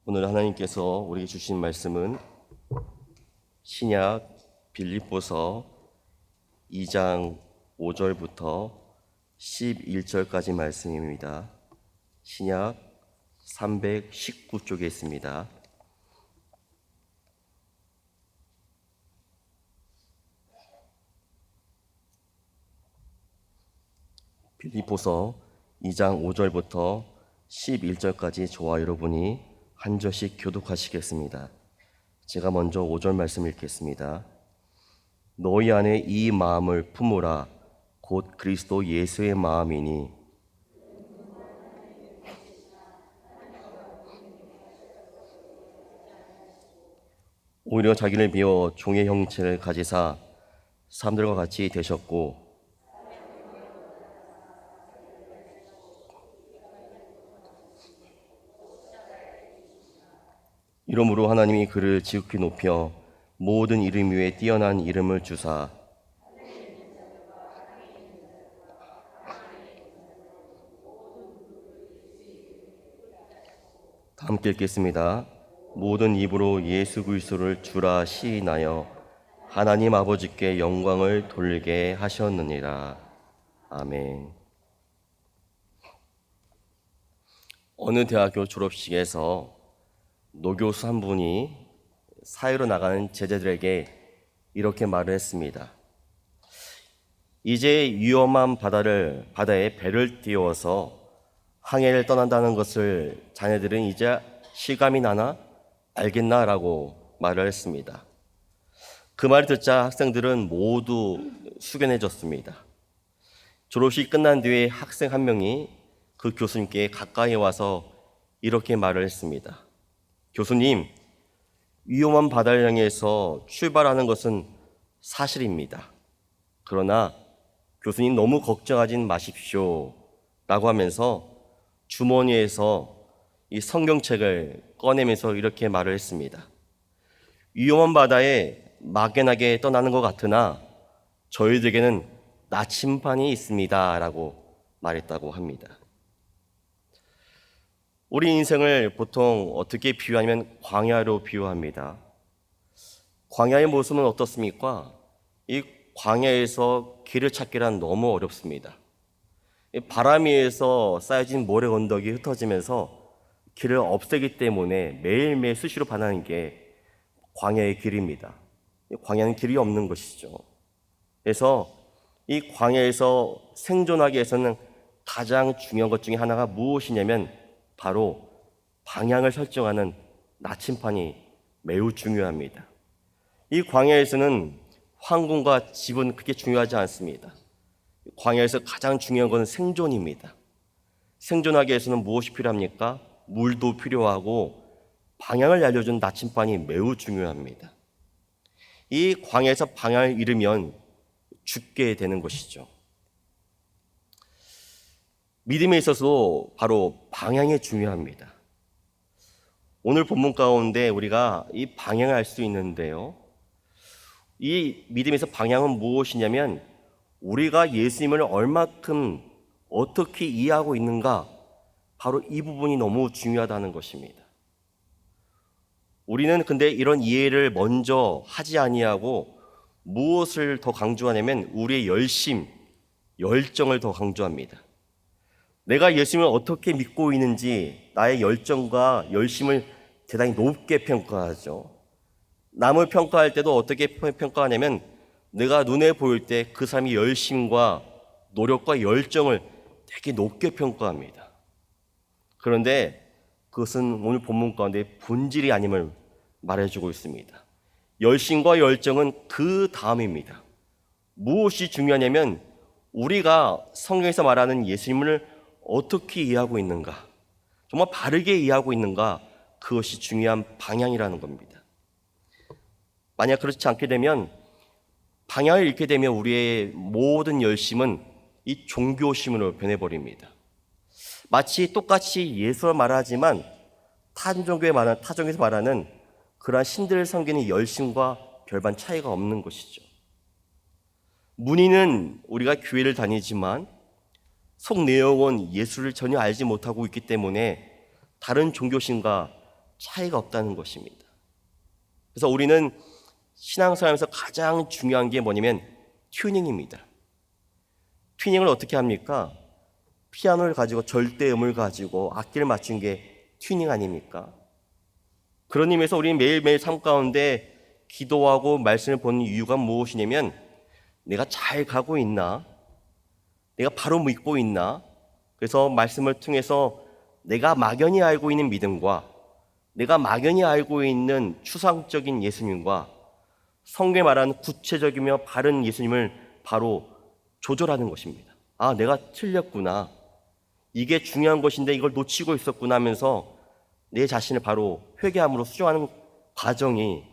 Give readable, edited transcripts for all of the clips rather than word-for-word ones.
오늘 하나님께서 우리에게 주신 말씀은 신약 빌립보서 2장 5절부터 11절까지 말씀입니다. 신약 319쪽에 있습니다. 빌립보서 2장 5절부터 11절까지 저와 여러분이 한 절씩 교독하시겠습니다. 제가 먼저 5절 말씀 읽겠습니다. 너희 안에 이 마음을 품으라. 곧 그리스도 예수의 마음이니 오히려 자기를 비워 종의 형체를 가지사 사람들과 같이 되셨고 이러므로 하나님이 그를 지극히 높여 모든 이름 위에 뛰어난 이름을 주사 다 함께 읽겠습니다. 모든 입으로 예수 그리스도를 주라 시인하여 하나님 아버지께 영광을 돌리게 하셨느니라. 아멘. 어느 대학교 졸업식에서 노교수 한 분이 사회로 나가는 제자들에게 이렇게 말을 했습니다. 이제 위험한 바다에 배를 띄워서 항해를 떠난다는 것을 자네들은 이제 실감이 나나 알겠나라고 말을 했습니다. 그 말을 듣자 학생들은 모두 숙연해졌습니다. 졸업식이 끝난 뒤에 학생 한 명이 그 교수님께 가까이 와서 이렇게 말을 했습니다. 교수님, 위험한 바다를 향해서 출발하는 것은 사실입니다. 그러나 교수님 너무 걱정하지 마십시오 라고 하면서 주머니에서 이 성경책을 꺼내면서 이렇게 말을 했습니다. 위험한 바다에 막연하게 떠나는 것 같으나 저희들에게는 나침반이 있습니다 라고 말했다고 합니다. 우리 인생을 보통 어떻게 비유하냐면 광야로 비유합니다. 광야의 모습은 어떻습니까? 이 광야에서 길을 찾기란 너무 어렵습니다. 바람 위에서 쌓여진 모래 언덕이 흩어지면서 길을 없애기 때문에 매일매일 수시로 반하는 게 광야의 길입니다. 광야는 길이 없는 것이죠. 그래서 이 광야에서 생존하기 위해서는 가장 중요한 것 중에 하나가 무엇이냐면 바로 방향을 설정하는 나침반이 매우 중요합니다. 이 광야에서는 황궁과 집은 그렇게 중요하지 않습니다. 광야에서 가장 중요한 것은 생존입니다. 생존하기 위해서는 무엇이 필요합니까? 물도 필요하고 방향을 알려준 나침반이 매우 중요합니다. 이 광야에서 방향을 잃으면 죽게 되는 것이죠. 믿음에 있어서도 바로 방향이 중요합니다. 오늘 본문 가운데 우리가 이 방향을 알 수 있는데요. 이 믿음에서 방향은 무엇이냐면 우리가 예수님을 얼마큼 어떻게 이해하고 있는가, 바로 이 부분이 너무 중요하다는 것입니다. 우리는 근데 이런 이해를 먼저 하지 아니하고 무엇을 더 강조하냐면 우리의 열정을 더 강조합니다. 내가 예수님을 어떻게 믿고 있는지 나의 열정과 열심을 대단히 높게 평가하죠. 남을 평가할 때도 어떻게 평가하냐면 내가 눈에 보일 때 그 사람의 열심과 노력과 열정을 되게 높게 평가합니다. 그런데 그것은 오늘 본문 가운데 본질이 아님을 말해주고 있습니다. 열심과 열정은 그 다음입니다. 무엇이 중요하냐면 우리가 성경에서 말하는 예수님을 어떻게 이해하고 있는가, 정말 바르게 이해하고 있는가, 그것이 중요한 방향이라는 겁니다. 만약 그렇지 않게 되면 방향을 잃게 되면 우리의 모든 열심은 이 종교심으로 변해버립니다. 마치 똑같이 예수를 말하지만 타종에서 말하는 그러한 신들을 섬기는 열심과 별반 차이가 없는 것이죠. 문의는 우리가 교회를 다니지만 속 내용은 예수를 전혀 알지 못하고 있기 때문에 다른 종교심과 차이가 없다는 것입니다. 그래서 우리는 신앙생활에서 가장 중요한 게 뭐냐면 튜닝입니다. 튜닝을 어떻게 합니까? 피아노를 가지고 절대음을 가지고 악기를 맞춘 게 튜닝 아닙니까? 그런 의미에서 우리는 매일매일 삶 가운데 기도하고 말씀을 보는 이유가 무엇이냐면 내가 잘 가고 있나? 내가 바로 믿고 있나? 그래서 말씀을 통해서 내가 막연히 알고 있는 믿음과 내가 막연히 알고 있는 추상적인 예수님과 성경에 말하는 구체적이며 바른 예수님을 바로 조절하는 것입니다. 아, 내가 틀렸구나. 이게 중요한 것인데 이걸 놓치고 있었구나 하면서 내 자신을 바로 회개함으로 수정하는 과정이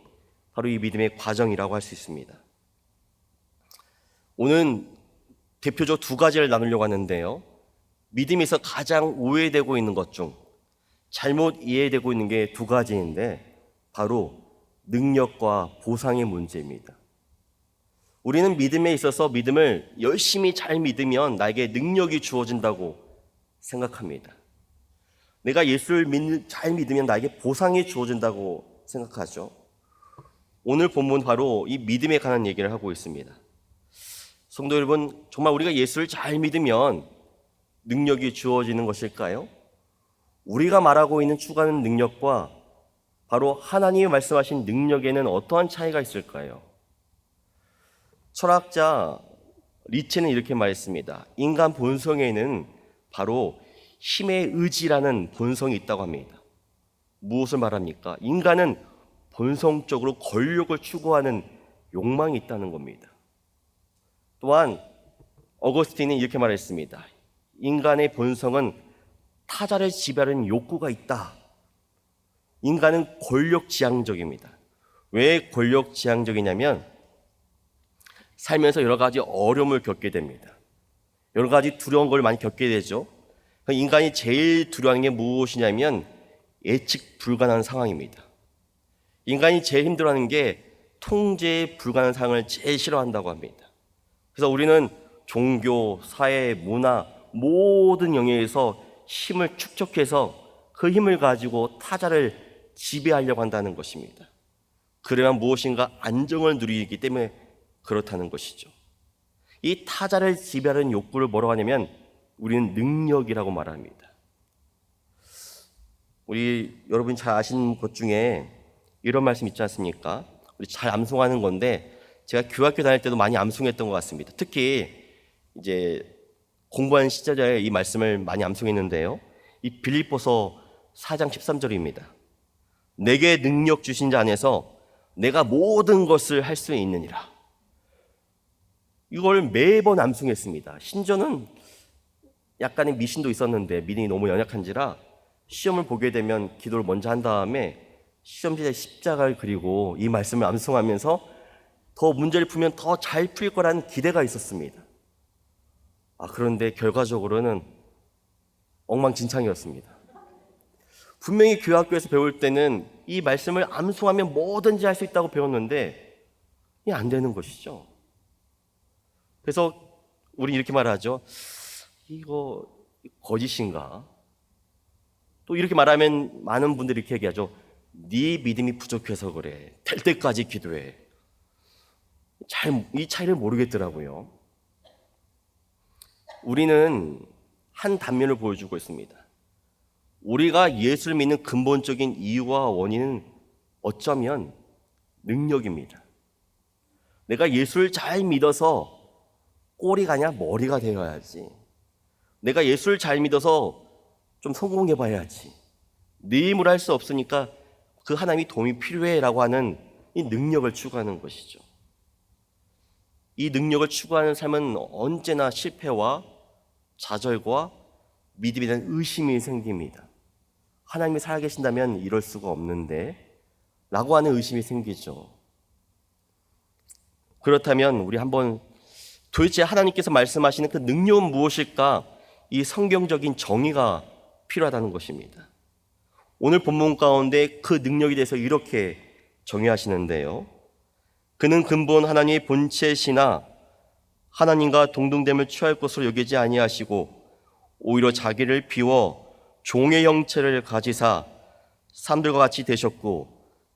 바로 이 믿음의 과정이라고 할 수 있습니다. 오늘 대표적으로 두 가지를 나누려고 하는데요. 믿음에서 가장 오해되고 있는 것 중 잘못 이해되고 있는 게 두 가지인데 바로 능력과 보상의 문제입니다. 우리는 믿음에 있어서 믿음을 열심히 잘 믿으면 나에게 능력이 주어진다고 생각합니다. 내가 예수를 잘 믿으면 나에게 보상이 주어진다고 생각하죠. 오늘 본문 바로 이 믿음에 관한 얘기를 하고 있습니다. 성도 여러분, 정말 우리가 예수를 잘 믿으면 능력이 주어지는 것일까요? 우리가 말하고 있는 추구하는 능력과 바로 하나님이 말씀하신 능력에는 어떠한 차이가 있을까요? 철학자 리체는 이렇게 말했습니다. 인간 본성에는 바로 힘의 의지라는 본성이 있다고 합니다. 무엇을 말합니까? 인간은 본성적으로 권력을 추구하는 욕망이 있다는 겁니다. 또한 어거스틴이 이렇게 말했습니다. 인간의 본성은 타자를 지배하는 욕구가 있다. 인간은 권력지향적입니다. 왜 권력지향적이냐면 살면서 여러 가지 어려움을 겪게 됩니다. 여러 가지 두려운 걸 많이 겪게 되죠. 인간이 제일 두려워하는 게 무엇이냐면 예측 불가능한 상황입니다. 인간이 제일 힘들어하는 게 통제 불가능한 상황을 제일 싫어한다고 합니다. 그래서 우리는 종교, 사회, 문화 모든 영역에서 힘을 축적해서 그 힘을 가지고 타자를 지배하려고 한다는 것입니다. 그래야 무엇인가 안정을 누리기 때문에 그렇다는 것이죠. 이 타자를 지배하는 욕구를 뭐라고 하냐면 우리는 능력이라고 말합니다. 우리 여러분이 잘 아시는 것 중에 이런 말씀 있지 않습니까? 우리 잘 암송하는 건데 제가 교학교 다닐 때도 많이 암송했던 것 같습니다. 특히 이제 공부하는 시절에 이 말씀을 많이 암송했는데요. 이 빌립보서 4장 13절입니다. 내게 능력 주신 자 안에서 내가 모든 것을 할 수 있느니라. 이걸 매번 암송했습니다. 신전은 약간의 미신도 있었는데 믿음이 너무 연약한지라 시험을 보게 되면 기도를 먼저 한 다음에 시험지에 십자가를 그리고 이 말씀을 암송하면서 더 문제를 풀면 더 잘 풀 거라는 기대가 있었습니다. 그런데 결과적으로는 엉망진창이었습니다. 분명히 교학교에서 배울 때는 이 말씀을 암송하면 뭐든지 할 수 있다고 배웠는데 이게 안 되는 것이죠. 그래서 우리 이렇게 말하죠. 이거 거짓인가? 또 이렇게 말하면 많은 분들이 이렇게 얘기하죠. 네 믿음이 부족해서 그래. 될 때까지 기도해. 이 차이를 모르겠더라고요. 우리는 한 단면을 보여주고 있습니다. 우리가 예수를 믿는 근본적인 이유와 원인은 어쩌면 능력입니다. 내가 예수를 잘 믿어서 꼬리가 아니라 머리가 되어야지. 내가 예수를 잘 믿어서 좀 성공해봐야지. 네 힘으로 할 수 없으니까 그 하나님이 도움이 필요해라고 하는 이 능력을 추구하는 것이죠. 이 능력을 추구하는 삶은 언제나 실패와 좌절과 믿음에 대한 의심이 생깁니다. 하나님이 살아계신다면 이럴 수가 없는데 라고 하는 의심이 생기죠. 그렇다면 우리 한번 도대체 하나님께서 말씀하시는 그 능력은 무엇일까? 이 성경적인 정의가 필요하다는 것입니다. 오늘 본문 가운데 그 능력에 대해서 이렇게 정의하시는데요. 그는 근본 하나님의 본체시나 하나님과 동등됨을 취할 것으로 여기지 아니하시고 오히려 자기를 비워 종의 형체를 가지사 사람들과 같이 되셨고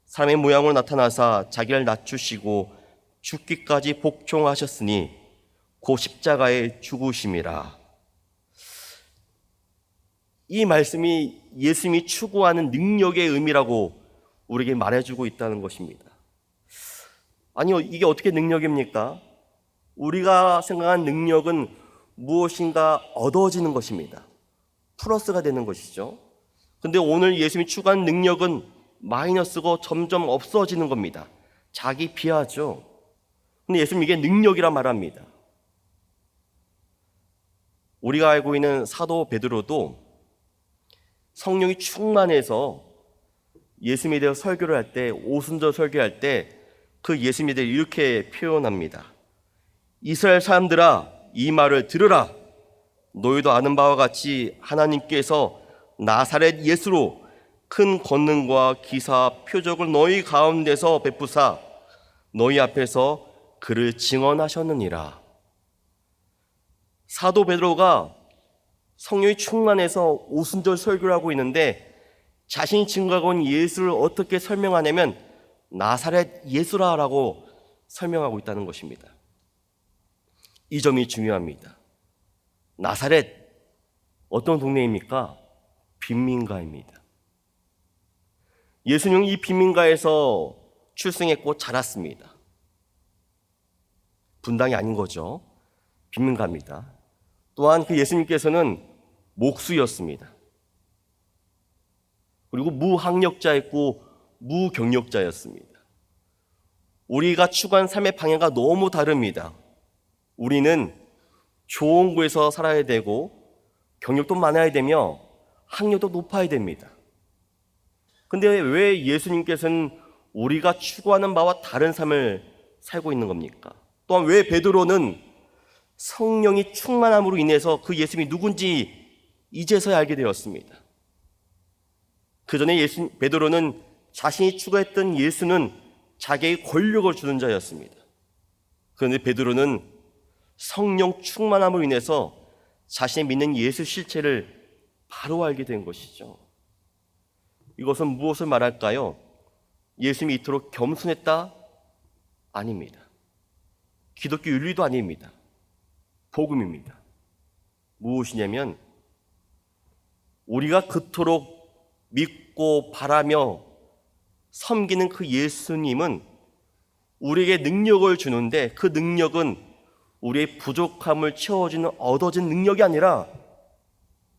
사람의 모양으로 나타나사 자기를 낮추시고 죽기까지 복종하셨으니 고 십자가의 죽으심이라. 이 말씀이 예수님이 추구하는 능력의 의미라고 우리에게 말해주고 있다는 것입니다. 아니요, 이게 어떻게 능력입니까? 우리가 생각한 능력은 무엇인가 얻어지는 것입니다. 플러스가 되는 것이죠. 근데 오늘 예수님이 추구하는 능력은 마이너스고 점점 없어지는 겁니다. 자기 비하죠. 근데 예수님 이게 능력이라 말합니다. 우리가 알고 있는 사도 베드로도 성령이 충만해서 예수님에 대해 설교를 할 때, 오순절 설교할 때 그 예수님에 대해 이렇게 표현합니다. 이스라엘 사람들아, 이 말을 들으라. 너희도 아는 바와 같이 하나님께서 나사렛 예수로 큰 권능과 기사 표적을 너희 가운데서 베푸사 너희 앞에서 그를 증언하셨느니라. 사도 베드로가 성령이 충만해서 오순절 설교를 하고 있는데 자신이 증거하고 온 예수를 어떻게 설명하냐면 나사렛 예수라라고 설명하고 있다는 것입니다. 이 점이 중요합니다. 나사렛, 어떤 동네입니까? 빈민가입니다. 예수님은 이 빈민가에서 출생했고 자랐습니다. 분당이 아닌 거죠. 빈민가입니다. 또한 그 예수님께서는 목수였습니다. 그리고 무학력자였고 무경력자였습니다. 우리가 추구한 삶의 방향과 너무 다릅니다. 우리는 좋은 곳에서 살아야 되고 경력도 많아야 되며 학력도 높아야 됩니다. 근데 왜 예수님께서는 우리가 추구하는 바와 다른 삶을 살고 있는 겁니까? 또한 왜 베드로는 성령이 충만함으로 인해서 그 예수님이 누군지 이제서야 알게 되었습니다. 그 전에 베드로는 자신이 추구했던 예수는 자기의 권력을 주는 자였습니다. 그런데 베드로는 성령 충만함으로 인해서 자신이 믿는 예수 실체를 바로 알게 된 것이죠. 이것은 무엇을 말할까요? 예수님이 이토록 겸손했다? 아닙니다. 기독교 윤리도 아닙니다. 복음입니다. 무엇이냐면 우리가 그토록 믿고 바라며 섬기는 그 예수님은 우리에게 능력을 주는데 그 능력은 우리의 부족함을 채워주는 얻어진 능력이 아니라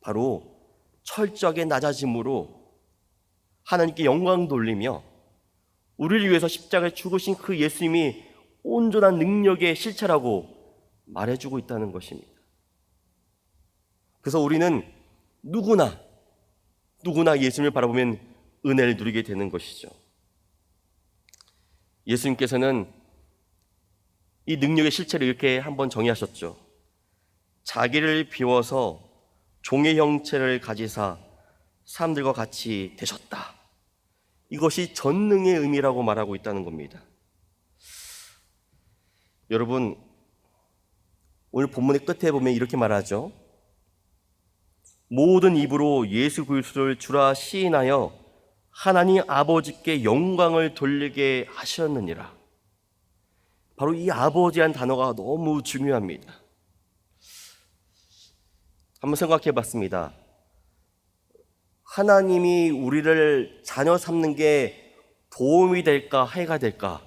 바로 철저하게 낮아짐으로 하나님께 영광 돌리며 우리를 위해서 십자가에 죽으신 그 예수님이 온전한 능력의 실체라고 말해주고 있다는 것입니다. 그래서 우리는 누구나 예수님을 바라보면 은혜를 누리게 되는 것이죠. 예수님께서는 이 능력의 실체를 이렇게 한번 정의하셨죠. 자기를 비워서 종의 형체를 가지사 사람들과 같이 되셨다. 이것이 전능의 의미라고 말하고 있다는 겁니다. 여러분, 오늘 본문의 끝에 보면 이렇게 말하죠. 모든 입으로 예수 그리스도를 주라 시인하여 하나님 아버지께 영광을 돌리게 하셨느니라. 바로 이 아버지란 단어가 너무 중요합니다. 한번 생각해 봤습니다. 하나님이 우리를 자녀 삼는 게 도움이 될까 해가 될까?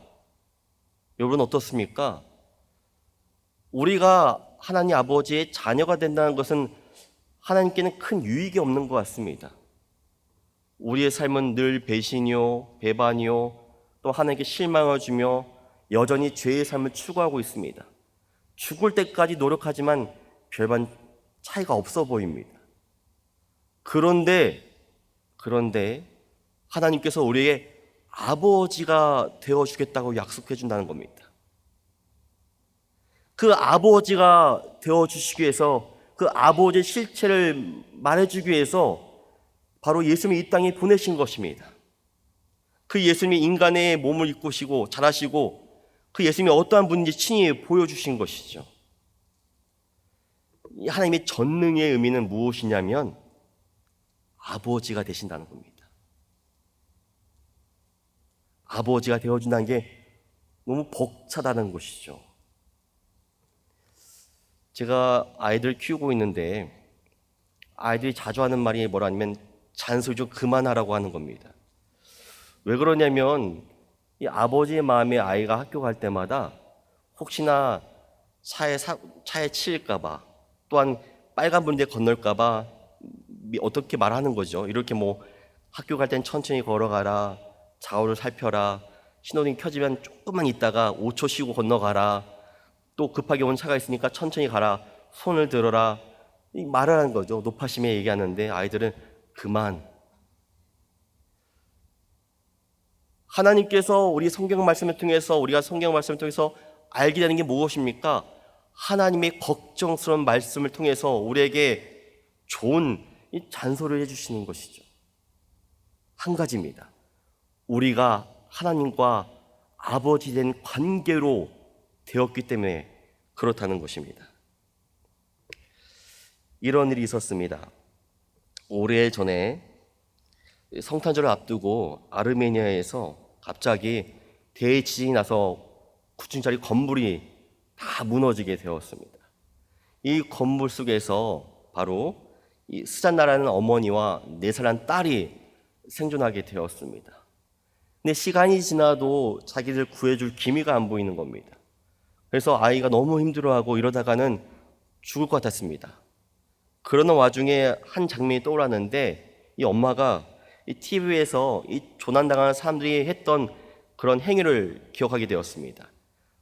여러분 어떻습니까? 우리가 하나님 아버지의 자녀가 된다는 것은 하나님께는 큰 유익이 없는 것 같습니다. 우리의 삶은 늘 배신이요, 배반이요, 또 하나님께 실망을 주며 여전히 죄의 삶을 추구하고 있습니다. 죽을 때까지 노력하지만 별반 차이가 없어 보입니다. 그런데 하나님께서 우리에게 아버지가 되어주겠다고 약속해 준다는 겁니다. 그 아버지가 되어주시기 위해서 그 아버지의 실체를 말해주기 위해서 바로 예수님이 이 땅에 보내신 것입니다. 그 예수님이 인간의 몸을 입으시고 자라시고 그 예수님이 어떠한 분인지 친히 보여주신 것이죠. 하나님의 전능의 의미는 무엇이냐면 아버지가 되신다는 겁니다. 아버지가 되어준다는 게 너무 벅차다는 것이죠. 제가 아이들 키우고 있는데 아이들이 자주 하는 말이 뭐라냐면 잔소리 좀 그만하라고 하는 겁니다. 왜 그러냐면 이 아버지의 마음에 아이가 학교 갈 때마다 혹시나 차에 치일까봐, 또한 빨간불인데 건널까봐 어떻게 말하는 거죠. 이렇게 뭐 학교 갈 땐 천천히 걸어가라, 좌우를 살펴라, 신호등 켜지면 조금만 있다가 5초 쉬고 건너가라, 또 급하게 온 차가 있으니까 천천히 가라, 손을 들어라, 이 말을 하는 거죠. 높아심에 얘기하는데 아이들은 그만. 하나님께서 우리 성경 말씀을 통해서, 우리가 성경 말씀을 통해서 알게 되는 게 무엇입니까? 하나님의 걱정스러운 말씀을 통해서 우리에게 좋은 이 잔소리를 해주시는 것이죠. 한 가지입니다. 우리가 하나님과 아버지 된 관계로 되었기 때문에 그렇다는 것입니다. 이런 일이 있었습니다. 오래전에 성탄절을 앞두고 아르메니아에서 갑자기 대지진이 나서 9층짜리 건물이 다 무너지게 되었습니다. 이 건물 속에서 바로 이 스잔나라는 어머니와 4살난 딸이 생존하게 되었습니다. 근데 시간이 지나도 자기들 구해줄 기미가 안 보이는 겁니다. 그래서 아이가 너무 힘들어하고 이러다가는 죽을 것 같았습니다. 그러는 와중에 한 장면이 떠올랐는데, 이 엄마가 이 TV에서 이 조난당하는 사람들이 했던 그런 행위를 기억하게 되었습니다.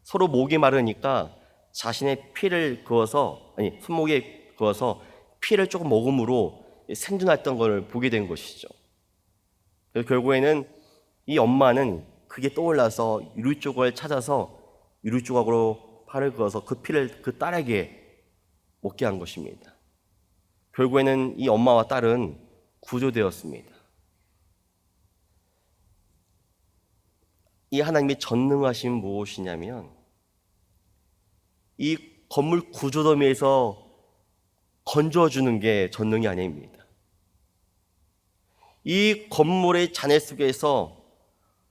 서로 목이 마르니까 자신의 피를 그어서, 손목에 그어서 피를 조금 먹음으로 생존했던 걸 보게 된 것이죠. 그래서 결국에는 이 엄마는 그게 떠올라서 유리조각을 찾아서 유리조각으로 팔을 그어서 그 피를 그 딸에게 먹게 한 것입니다. 결국에는 이 엄마와 딸은 구조되었습니다. 이 하나님의 전능하심은 무엇이냐면, 이 건물 구조더미에서 건져주는 게 전능이 아닙니다. 이 건물의 잔해 속에서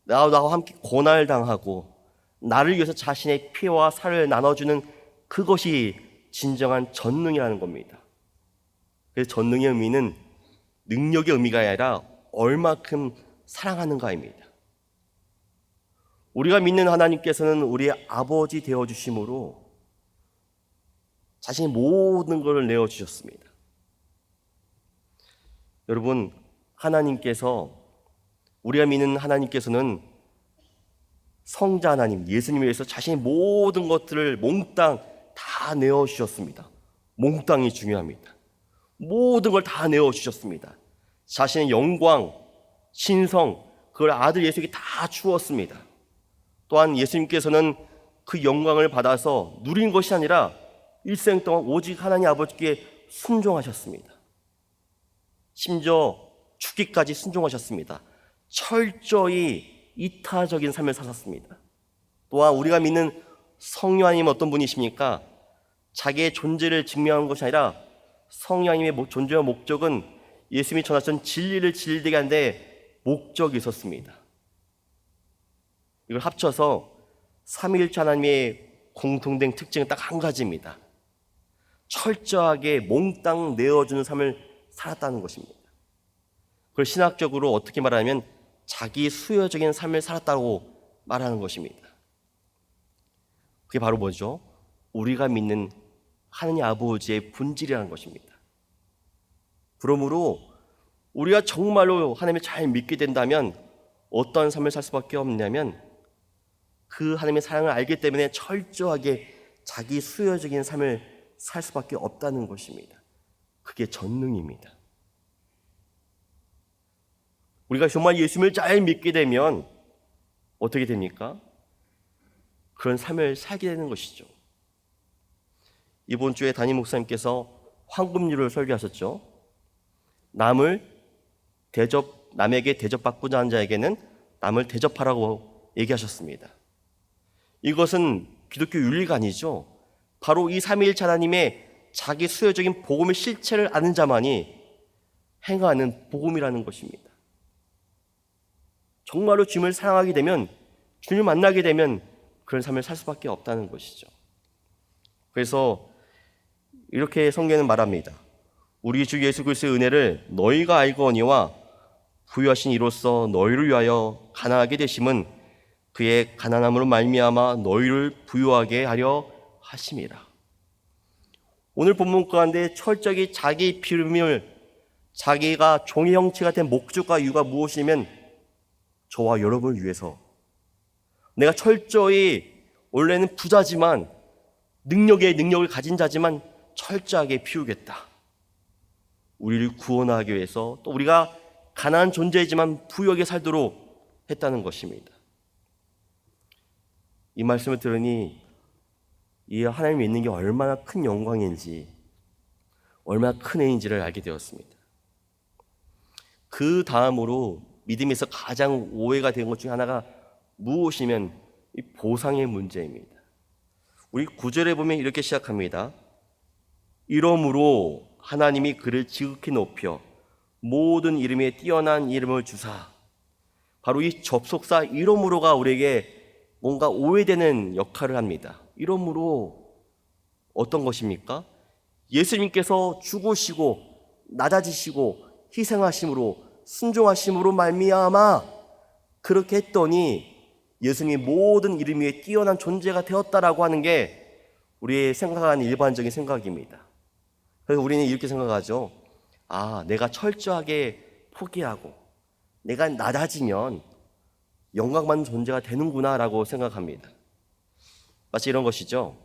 나와 함께 고난당하고 나를 위해서 자신의 피와 살을 나눠주는 그것이 진정한 전능이라는 겁니다. 그래서 전능의 의미는 능력의 의미가 아니라 얼마큼 사랑하는가입니다. 우리가 믿는 하나님께서는 우리의 아버지 되어주심으로 자신의 모든 것을 내어주셨습니다. 여러분, 우리가 믿는 하나님께서는 성자 하나님, 예수님을 위해서 자신의 모든 것들을 몽땅 다 내어주셨습니다. 몽땅이 중요합니다. 모든 걸 다 내어주셨습니다. 자신의 영광, 신성, 그걸 아들 예수에게 다 주었습니다. 또한 예수님께서는 그 영광을 받아서 누린 것이 아니라 일생 동안 오직 하나님 아버지께 순종하셨습니다. 심지어 죽기까지 순종하셨습니다. 철저히 이타적인 삶을 사셨습니다. 또한 우리가 믿는 성령 하나님은 어떤 분이십니까? 자기의 존재를 증명한 것이 아니라 성령 하나님의 존재와 목적은 예수님이 전하신 진리를 진리되게 하는데 목적이 있었습니다. 이걸 합쳐서 삼위일체 하나님의 공통된 특징은 딱 한 가지입니다. 철저하게 몽땅 내어주는 삶을 살았다는 것입니다. 그걸 신학적으로 어떻게 말하냐면 자기 수요적인 삶을 살았다고 말하는 것입니다. 그게 바로 뭐죠? 우리가 믿는 하느님 아버지의 본질이라는 것입니다. 그러므로 우리가 정말로 하나님을 잘 믿게 된다면 어떤 삶을 살 수밖에 없냐면 그 하나님의 사랑을 알기 때문에 철저하게 자기 수요적인 삶을 살 수밖에 없다는 것입니다. 그게 전능입니다. 우리가 정말 예수님을 잘 믿게 되면 어떻게 됩니까? 그런 삶을 살게 되는 것이죠. 이번 주에 담임 목사님께서 황금률을 설교하셨죠. 남에게 대접받고자 하는 자에게는 남을 대접하라고 얘기하셨습니다. 이것은 기독교 윤리가 아니죠. 바로 이 삼위일체 하나님의 자기 수요적인 복음의 실체를 아는 자만이 행하는 복음이라는 것입니다. 정말로 주님을 사랑하게 되면, 주님을 만나게 되면 그런 삶을 살 수밖에 없다는 것이죠. 그래서 이렇게 성경은 말합니다. 우리 주 예수 그리스도의 은혜를 너희가 알거니와 부유하신 이로써 너희를 위하여 가난하게 되심은 그의 가난함으로 말미암아 너희를 부유하게 하려 하심이라. 오늘 본문 가운데 철저히 자기 비름을, 자기가 종의 형체가 된 목적과 이유가 무엇이면 저와 여러분을 위해서, 내가 철저히 원래는 부자지만 능력을 가진 자지만 철저하게 피우겠다. 우리를 구원하기 위해서, 또 우리가 가난한 존재이지만 부유하게 살도록 했다는 것입니다. 이 말씀을 들으니 이 하나님이 있는 게 얼마나 큰 영광인지, 얼마나 큰 은혜인지를 알게 되었습니다. 그 다음으로 믿음에서 가장 오해가 된 것 중에 하나가 무엇이면 이 보상의 문제입니다. 우리 9절에 보면 이렇게 시작합니다. 이러므로 하나님이 그를 지극히 높여 모든 이름에 뛰어난 이름을 주사. 바로 이 접속사 이러므로가 우리에게 뭔가 오해되는 역할을 합니다. 이러므로 어떤 것입니까? 예수님께서 죽으시고 낮아지시고 희생하심으로 순종하심으로 말미암아 그렇게 했더니 예수님이 모든 이름 위에 뛰어난 존재가 되었다라고 하는 게 우리의 생각하는 일반적인 생각입니다. 그래서 우리는 이렇게 생각하죠. 내가 철저하게 포기하고 내가 낮아지면 영광받는 존재가 되는구나 라고 생각합니다. 마치 이런 것이죠.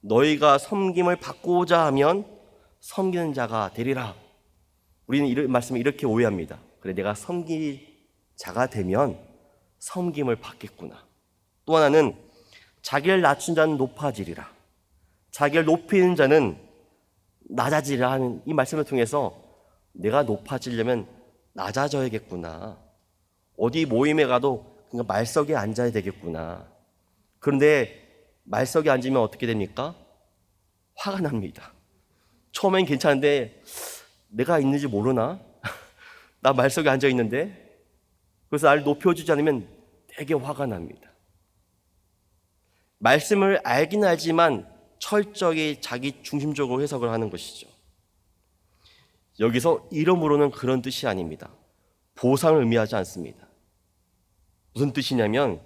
너희가 섬김을 받고자 하면 섬기는 자가 되리라. 우리는 이런 말씀을 이렇게 오해합니다. 그래, 내가 섬길 자가 되면 섬김을 받겠구나. 또 하나는 자기를 낮춘 자는 높아지리라, 자기를 높이는 자는 낮아지리라 하는 이 말씀을 통해서 내가 높아지려면 낮아져야겠구나. 어디 모임에 가도 그냥 말석에 앉아야 되겠구나. 그런데 말석에 앉으면 어떻게 됩니까? 화가 납니다. 처음엔 괜찮은데 내가 있는지 모르나? 나 말석에 앉아 있는데. 그래서 나를 높여주지 않으면 되게 화가 납니다. 말씀을 알긴 알지만 철저히 자기 중심적으로 해석을 하는 것이죠. 여기서 이러므로는 그런 뜻이 아닙니다. 보상을 의미하지 않습니다. 무슨 뜻이냐면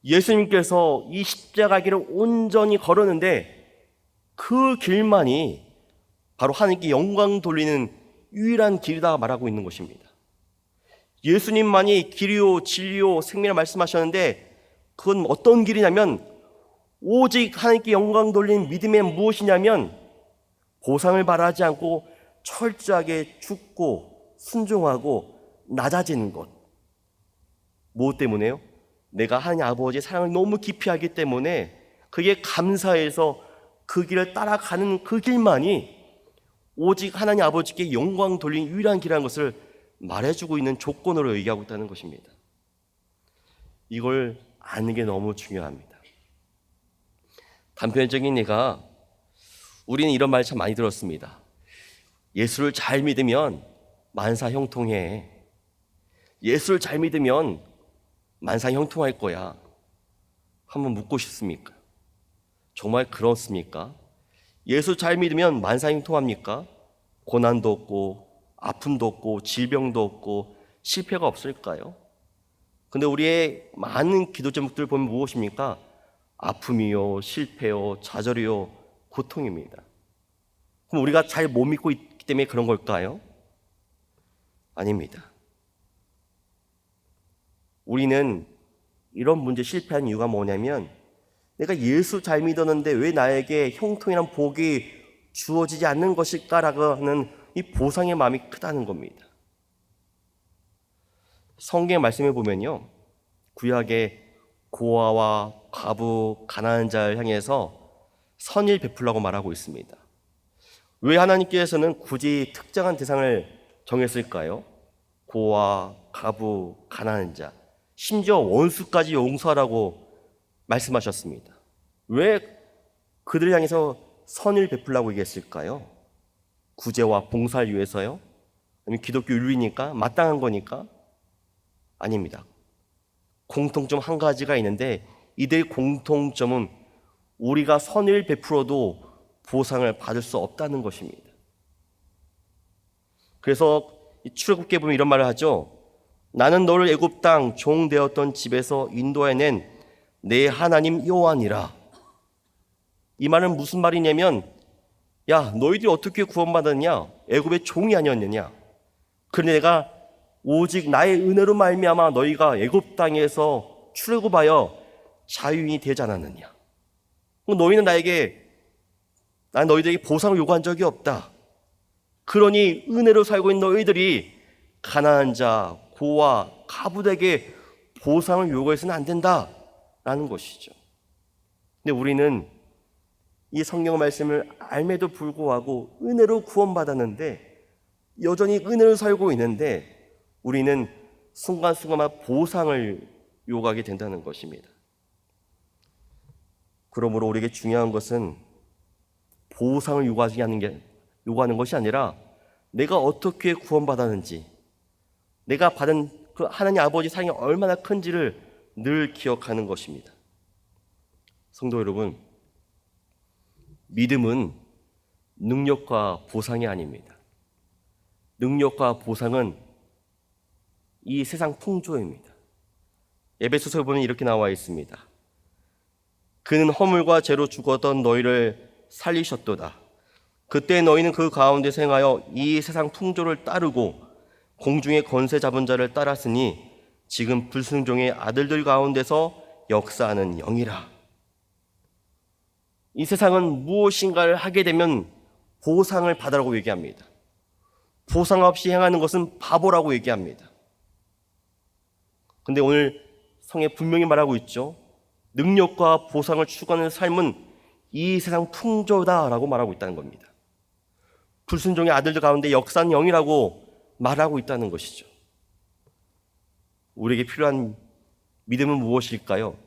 예수님께서 이 십자가 길을 온전히 걸었는데 그 길만이 바로 하나님께 영광 돌리는 유일한 길이다 말하고 있는 것입니다. 예수님만이 길이요 진리요 생명이라 말씀하셨는데 그건 어떤 길이냐면 오직 하나님께 영광 돌리는 믿음이 무엇이냐면 보상을 바라지 않고 철저하게 죽고 순종하고 낮아지는 것. 무엇 때문에요? 내가 하나님 아버지의 사랑을 너무 깊이 알기 때문에 그게 감사해서 그 길을 따라가는 그 길만이 오직 하나님 아버지께 영광 돌린 유일한 길이라는 것을 말해주고 있는 조건으로 얘기하고 있다는 것입니다. 이걸 아는 게 너무 중요합니다. 단편적인 예가, 우리는 이런 말 참 많이 들었습니다. 예수를 잘 믿으면 만사 형통해. 예수를 잘 믿으면 만사 형통할 거야. 한번 묻고 싶습니까? 정말 그렇습니까? 예수 잘 믿으면 만사 형통합니까? 고난도 없고 아픔도 없고 질병도 없고 실패가 없을까요? 근데 우리의 많은 기도 제목들 보면 무엇입니까? 아픔이요, 실패요, 좌절이요, 고통입니다. 그럼 우리가 잘 못 믿고 있기 때문에 그런 걸까요? 아닙니다. 우리는 이런 문제 실패한 이유가 뭐냐면 내가 예수 잘 믿었는데 왜 나에게 형통이란 복이 주어지지 않는 것일까라고 하는 이 보상의 마음이 크다는 겁니다. 성경의 말씀에 보면요, 구약의 고아와 과부, 가난한 자를 향해서 선을 베풀라고 말하고 있습니다. 왜 하나님께서는 굳이 특정한 대상을 정했을까요? 고아, 과부, 가난한 자, 심지어 원수까지 용서하라고 말씀하셨습니다. 왜 그들을 향해서 선을 베풀라고 얘기했을까요? 구제와 봉사를 위해서요? 아니면 기독교 윤리니까? 마땅한 거니까? 아닙니다. 공통점 한 가지가 있는데 이들의 공통점은 우리가 선을 베풀어도 보상을 받을 수 없다는 것입니다. 그래서 출애굽기에 보면 이런 말을 하죠. 나는 너를 애굽 땅 종 되었던 집에서 인도해낸 내 하나님 여호와니라. 이 말은 무슨 말이냐면, 야, 너희들이 어떻게 구원받았냐? 애굽의 종이 아니었느냐? 그런데 내가 오직 나의 은혜로 말미암아 너희가 애굽 땅에서 출애굽하여 자유인이 되지 않았느냐? 너희는 난 너희들에게 보상을 요구한 적이 없다. 그러니 은혜로 살고 있는 너희들이 가난한 자, 고아, 가부에게 보상을 요구해서는 안 된다라는 것이죠. 근데 우리는 이 성경 말씀을 알매도 불구하고 은혜로 구원받았는데 여전히 은혜로 살고 있는데 우리는 순간순간마다 보상을 요구하게 된다는 것입니다. 그러므로 우리에게 중요한 것은 보상을 요구하는 것이 아니라 내가 어떻게 구원받았는지, 내가 받은 그 하나님 아버지 사랑이 얼마나 큰지를 늘 기억하는 것입니다. 성도 여러분, 믿음은 능력과 보상이 아닙니다. 능력과 보상은 이 세상 풍조입니다. 에베소서에 보면 이렇게 나와 있습니다. 그는 허물과 죄로 죽었던 너희를 살리셨도다. 그때 너희는 그 가운데 생하여 이 세상 풍조를 따르고 공중의 권세 잡은 자를 따랐으니 지금 불순종의 아들들 가운데서 역사하는 영이라. 이 세상은 무엇인가를 하게 되면 보상을 받으라고 얘기합니다. 보상 없이 행하는 것은 바보라고 얘기합니다. 근데 오늘 성에 분명히 말하고 있죠. 능력과 보상을 추구하는 삶은 이 세상 풍조다라고 말하고 있다는 겁니다. 불순종의 아들들 가운데 역사는 영이라고 말하고 있다는 것이죠. 우리에게 필요한 믿음은 무엇일까요?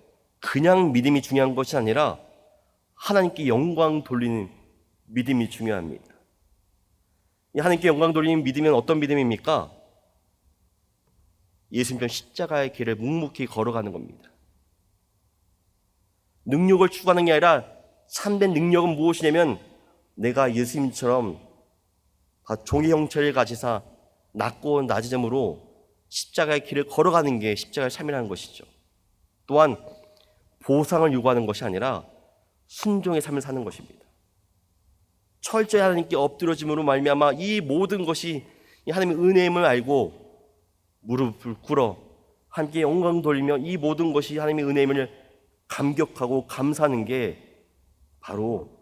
그냥 믿음이 중요한 것이 아니라 하나님께 영광 돌리는 믿음이 중요합니다. 이 하나님께 영광 돌리는 믿음은 어떤 믿음입니까? 예수님처럼 십자가의 길을 묵묵히 걸어가는 겁니다. 능력을 추구하는 게 아니라 참된 능력은 무엇이냐면 내가 예수님처럼 종의 형체를 가지사 낮고 낮음으로 십자가의 길을 걸어가는 게 십자가의 삶이라는 것이죠. 또한 보상을 요구하는 것이 아니라 순종의 삶을 사는 것입니다. 철저히 하나님께 엎드려짐으로 말미암아 이 모든 것이 하나님의 은혜임을 알고 무릎을 꿇어 하나님께 영광 돌리며 이 모든 것이 하나님의 은혜임을 감격하고 감사하는 게 바로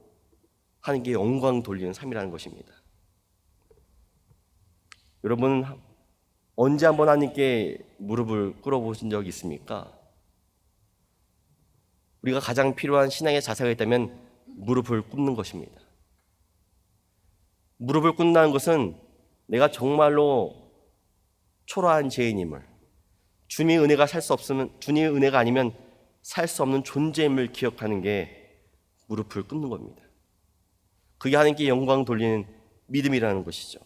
하나님께 영광 돌리는 삶이라는 것입니다. 여러분, 언제 한번 하나님께 무릎을 꿇어보신 적이 있습니까? 우리가 가장 필요한 신앙의 자세가 있다면 무릎을 꿇는 것입니다. 무릎을 꿇는다는 것은 내가 정말로 초라한 죄인임을, 주님의 은혜가 아니면 살 수 없는 존재임을 기억하는 게 무릎을 꿇는 겁니다. 그게 하나님께 영광 돌리는 믿음이라는 것이죠.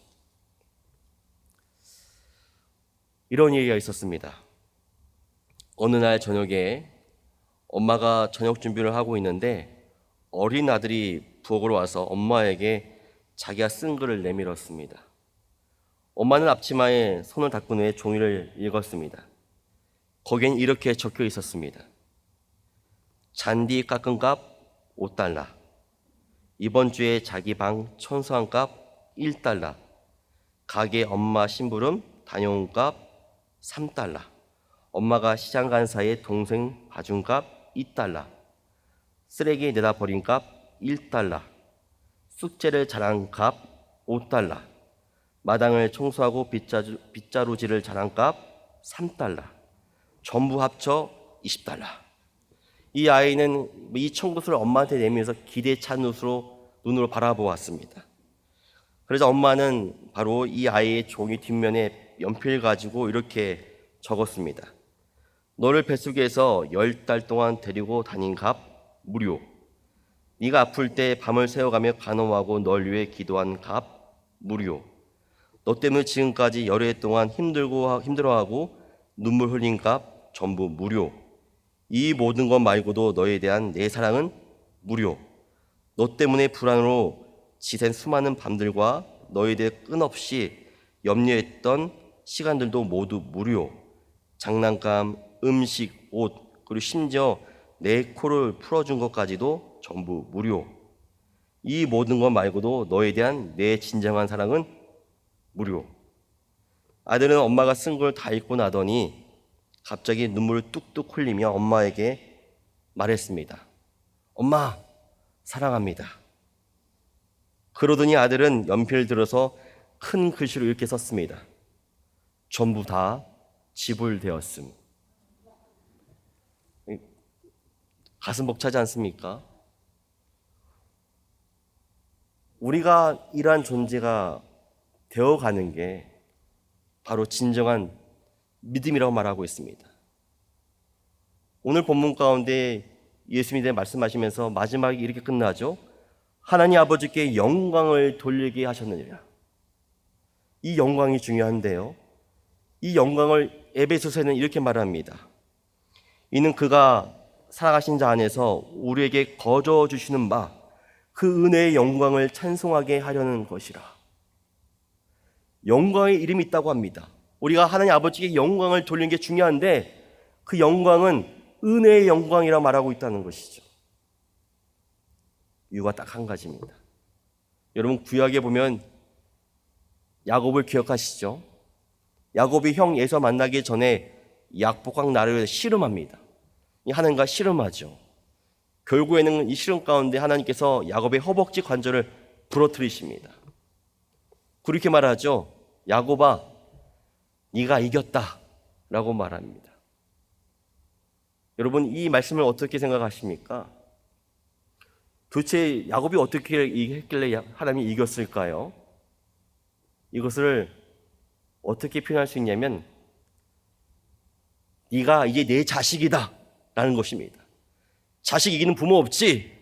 이런 얘기가 있었습니다. 어느 날 저녁에 엄마가 저녁 준비를 하고 있는데 어린 아들이 부엌으로 와서 엄마에게 자기가 쓴 글을 내밀었습니다. 엄마는 앞치마에 손을 닦은 후에 종이를 읽었습니다. 거기엔 이렇게 적혀 있었습니다. 잔디 깎은 값 5달러, 이번 주에 자기 방 청소한 값 1달러, 가게 엄마 심부름 다녀온 값 3달러, 엄마가 시장 간 사이에 동생 봐준 값 2달러, 쓰레기 내다 버린 값 1달러, 숙제를 잘한 값 5달러, 마당을 청소하고 빗자루질을 잘한 값 3달러, 전부 합쳐 20달러. 이 아이는 이 청구서를 엄마한테 내밀면서 기대 찬 눈으로 바라보았습니다. 그래서 엄마는 바로 이 아이의 종이 뒷면에 연필 가지고 이렇게 적었습니다. 너를 뱃속에서 10달 동안 데리고 다닌 값 무료. 네가 아플 때 밤을 새워가며 간호하고 널 위해 기도한 값 무료. 너 때문에 지금까지 여러 해 동안 힘들어하고 눈물 흘린 값 전부 무료. 이 모든 것 말고도 너에 대한 내 사랑은 무료. 너 때문에 불안으로 지샌 수많은 밤들과 너에 대해 끊없이 염려했던 시간들도 모두 무료. 장난감, 음식, 옷, 그리고 심지어 내 코를 풀어준 것까지도 전부 무료. 이 모든 것 말고도 너에 대한 내 진정한 사랑은 무료. 아들은 엄마가 쓴 걸 다 읽고 나더니 갑자기 눈물을 뚝뚝 흘리며 엄마에게 말했습니다. 엄마, 사랑합니다. 그러더니 아들은 연필을 들어서 큰 글씨로 이렇게 썼습니다. 전부 다 지불되었음. 가슴 벅차지 않습니까? 우리가 이러한 존재가 되어가는 게 바로 진정한 믿음이라고 말하고 있습니다. 오늘 본문 가운데 예수님이 말씀하시면서 마지막에 이렇게 끝나죠. 하나님 아버지께 영광을 돌리게 하셨느니라. 이 영광이 중요한데요. 이 영광을 에베소서에는 이렇게 말합니다. 이는 그가 살아가신 자 안에서 우리에게 거저 주시는 바 그 은혜의 영광을 찬송하게 하려는 것이라. 영광의 이름이 있다고 합니다. 우리가 하나님 아버지께 영광을 돌리는 게 중요한데 그 영광은 은혜의 영광이라 말하고 있다는 것이죠. 이유가 딱 한 가지입니다. 여러분 구약에 보면 야곱을 기억하시죠? 야곱이 형 에서 만나기 전에 약복강 나라를 씨름합니다. 하나님과 씨름하죠. 결국에는 이 씨름 가운데 하나님께서 야곱의 허벅지 관절을 부러뜨리십니다. 그렇게 말하죠. 야곱아, 네가 이겼다 라고 말합니다. 여러분 이 말씀을 어떻게 생각하십니까? 도대체 야곱이 어떻게 했길래 하나님이 이겼을까요? 이것을 어떻게 표현할 수 있냐면 네가 이제 내 자식이다 라는 것입니다. 자식 이기는 부모 없지?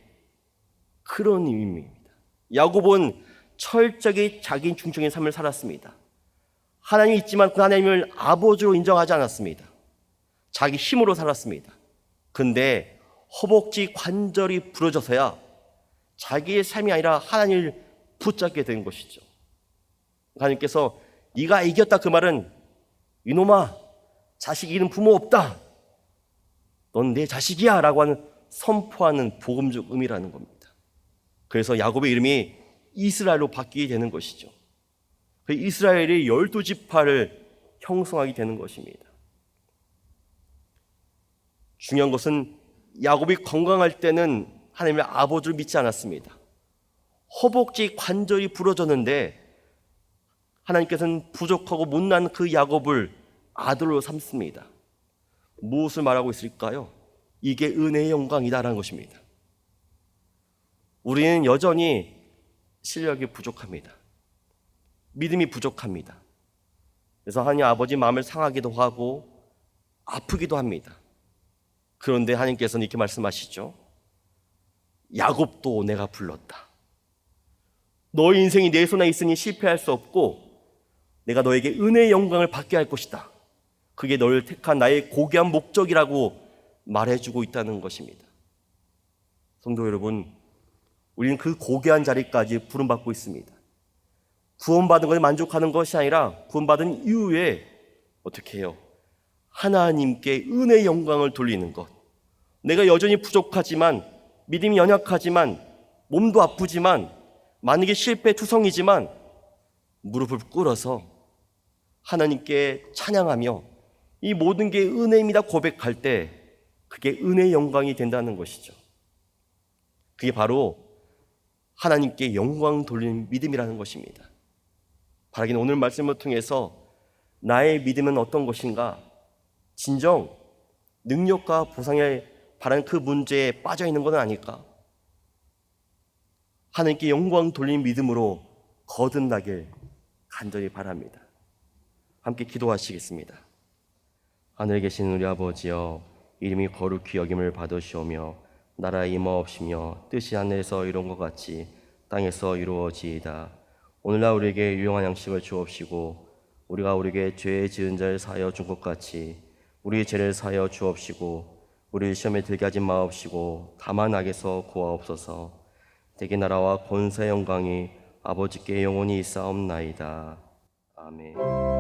그런 의미입니다. 야곱은 철저하게 자기 중심의 삶을 살았습니다. 하나님이 있지만 그 하나님을 아버지로 인정하지 않았습니다. 자기 힘으로 살았습니다. 근데 허벅지 관절이 부러져서야 자기의 삶이 아니라 하나님을 붙잡게 된 것이죠. 하나님께서 네가 이겼다 그 말은 이놈아 자식 이기는 부모 없다. 넌 내 자식이야 라고 하는 선포하는 복음적 의미라는 겁니다. 그래서 야곱의 이름이 이스라엘로 바뀌게 되는 것이죠. 이스라엘이 12지파를 형성하게 되는 것입니다. 중요한 것은 야곱이 건강할 때는 하나님의 아버지를 믿지 않았습니다. 허벅지 관절이 부러졌는데 하나님께서는 부족하고 못난 그 야곱을 아들로 삼습니다. 무엇을 말하고 있을까요? 이게 은혜의 영광이다라는 것입니다. 우리는 여전히 실력이 부족합니다. 믿음이 부족합니다. 그래서 하나님 아버지 마음을 상하기도 하고 아프기도 합니다. 그런데 하나님께서는 이렇게 말씀하시죠. 야곱도 내가 불렀다. 너의 인생이 내 손에 있으니 실패할 수 없고 내가 너에게 은혜의 영광을 받게 할 것이다. 그게 너를 택한 나의 고귀한 목적이라고 말해주고 있다는 것입니다. 성도 여러분, 우리는 그 고귀한 자리까지 부름받고 있습니다. 구원받은 것에 만족하는 것이 아니라 구원받은 이후에 어떻게 해요? 하나님께 은혜의 영광을 돌리는 것. 내가 여전히 부족하지만 믿음이 연약하지만 몸도 아프지만 만약에 실패투성이지만 무릎을 꿇어서 하나님께 찬양하며 이 모든 게 은혜입니다 고백할 때 그게 은혜의 영광이 된다는 것이죠. 그게 바로 하나님께 영광 돌리는 믿음이라는 것입니다. 바라기는 오늘 말씀을 통해서 나의 믿음은 어떤 것인가? 진정 능력과 보상에 바라는 그 문제에 빠져 있는 것은 아닐까? 하나님께 영광 돌리는 믿음으로 거듭나길 간절히 바랍니다. 함께 기도하시겠습니다. 하늘에 계신 우리 아버지여, 이름이 거룩히 여김을 받으시오며 나라에 임하옵시며 뜻이 하늘에서 이룬 것 같이 땅에서 이루어지이다. 오늘날 우리에게 유용한 양식을 주옵시고 우리가 우리에게 죄 지은 자를 사하여 준 것 같이 우리의 죄를 사하여 주옵시고 우리를 시험에 들게 하지 마옵시고 다만 악에서 구하옵소서. 대개 나라와 권세 영광이 아버지께 영원히 있사옵나이다. 아멘.